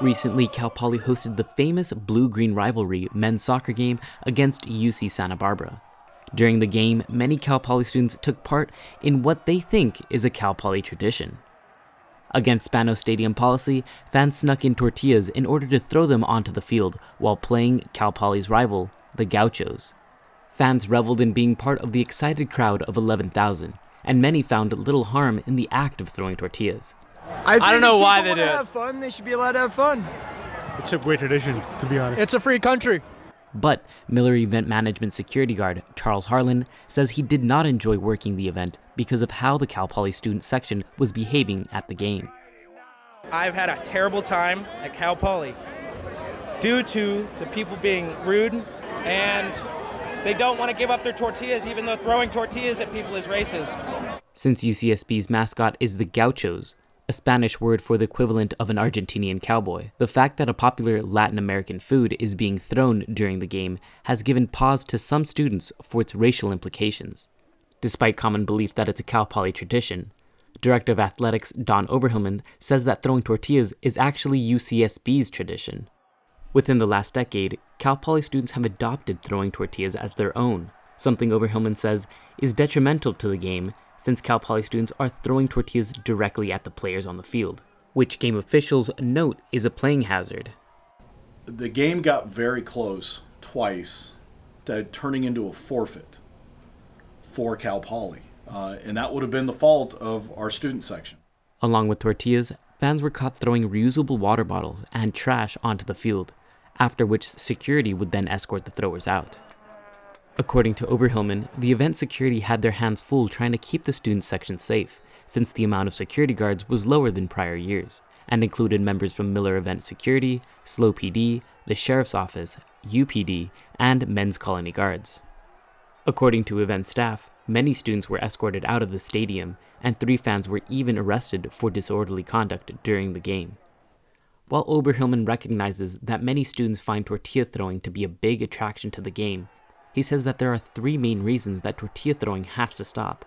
Recently, Cal Poly hosted the famous Blue-Green Rivalry men's soccer game against UC Santa Barbara. During the game, many Cal Poly students took part in what they think is a Cal Poly tradition. Against Spanos Stadium policy, fans snuck in tortillas in order to throw them onto the field while playing Cal Poly's rival, the Gauchos. Fans reveled in being part of the excited crowd of 11,000, and many found little harm in the act of throwing tortillas. I don't know why they do it. If people want to have fun, they should be allowed to have fun. It's a great tradition, to be honest. It's a free country. But Miller Event Management security guard Charles Harlan says he did not enjoy working the event because of how the Cal Poly student section was behaving at the game. I've had a terrible time at Cal Poly due to the people being rude, and they don't want to give up their tortillas even though throwing tortillas at people is racist. Since UCSB's mascot is the Gauchos, a Spanish word for the equivalent of an Argentinian cowboy, the fact that a popular Latin American food is being thrown during the game has given pause to some students for its racial implications. Despite common belief that it's a Cal Poly tradition, Director of Athletics Don Oberhillman says that throwing tortillas is actually UCSB's tradition. Within the last decade, Cal Poly students have adopted throwing tortillas as their own, something Oberhillman says is detrimental to the game since Cal Poly students are throwing tortillas directly at the players on the field, which game officials note is a playing hazard. The game got very close twice to turning into a forfeit for Cal Poly, and that would have been the fault of our student section. Along with tortillas, fans were caught throwing reusable water bottles and trash onto the field, after which security would then escort the throwers out. According to Oberhillman, the event security had their hands full trying to keep the student section safe, since the amount of security guards was lower than prior years, and included members from Miller Event Security, SLO PD, the Sheriff's Office, UPD, and Men's Colony Guards. According to event staff, many students were escorted out of the stadium, and 3 fans were even arrested for disorderly conduct during the game. While Oberhillman recognizes that many students find tortilla throwing to be a big attraction to the game, he says that there are 3 main reasons that tortilla throwing has to stop.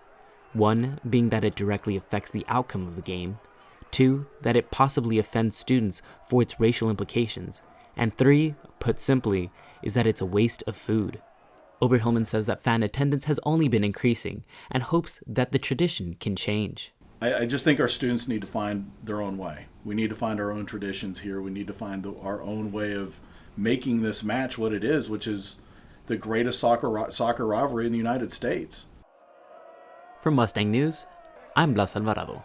1 being that it directly affects the outcome of the game, 2 that it possibly offends students for its racial implications, and 3, put simply, is that it's a waste of food. Oberhillman says that fan attendance has only been increasing and hopes that the tradition can change. I just think our students need to find their own way. We need to find our own traditions here. We need to find our own way of making this match what it is, which is the greatest soccer rivalry in the United States. For Mustang News, I'm Blas Alvarado.